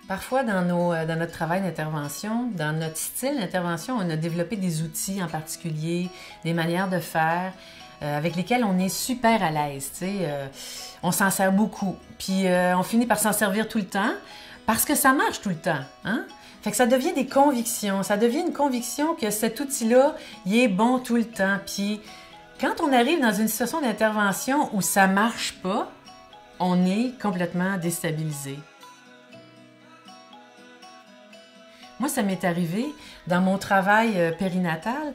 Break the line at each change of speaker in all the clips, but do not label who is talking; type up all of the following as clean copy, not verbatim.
Parfois, dans notre travail d'intervention, dans notre style d'intervention, on a développé des outils en particulier, des manières de faire avec lesquelles on est super à l'aise. On s'en sert beaucoup. Puis on finit par s'en servir tout le temps parce que ça marche tout le temps. Hein? Fait que ça devient des convictions. Ça devient une conviction que cet outil-là, il est bon tout le temps. Puis quand on arrive dans une situation d'intervention où ça marche pas, on est complètement déstabilisé. Moi, ça m'est arrivé dans mon travail périnatal.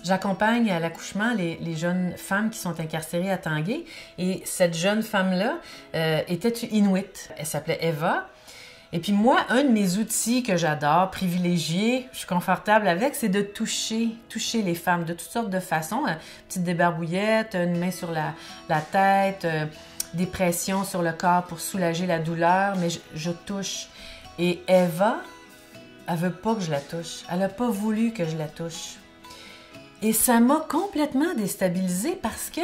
J'accompagne à l'accouchement les jeunes femmes qui sont incarcérées à Tanguay. Et cette jeune femme-là était inuit. Elle s'appelait Eva. Et puis moi, un de mes outils que j'adore, privilégié, je suis confortable avec, c'est de toucher les femmes de toutes sortes de façons. Petite débarbouillette, une main sur la tête, des pressions sur le corps pour soulager la douleur, mais je touche. Et Eva, elle veut pas que je la touche. Elle n'a pas voulu que je la touche. Et ça m'a complètement déstabilisée parce que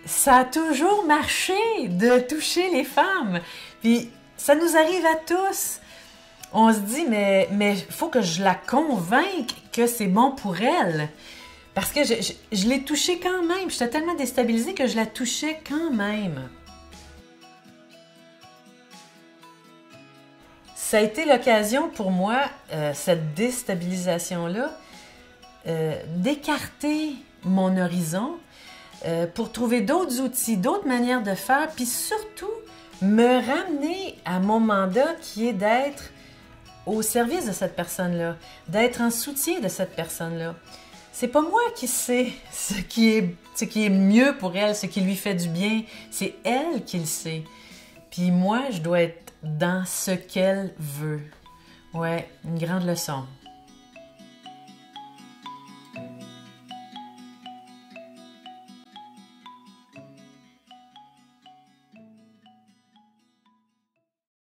ça a toujours marché de toucher les femmes. Puis ça nous arrive à tous. On se dit, mais il faut que je la convainque que c'est bon pour elle. Parce que je l'ai touchée quand même. J'étais tellement déstabilisée que je la touchais quand même. Ça a été l'occasion pour moi, cette déstabilisation-là, d'écarter mon horizon pour trouver d'autres outils, d'autres manières de faire, puis surtout me ramener à mon mandat qui est d'être au service de cette personne-là, d'être en soutien de cette personne-là. C'est pas moi qui sais ce qui est mieux pour elle, ce qui lui fait du bien, c'est elle qui le sait. Puis moi, je dois être dans ce qu'elle veut. Ouais, une grande leçon.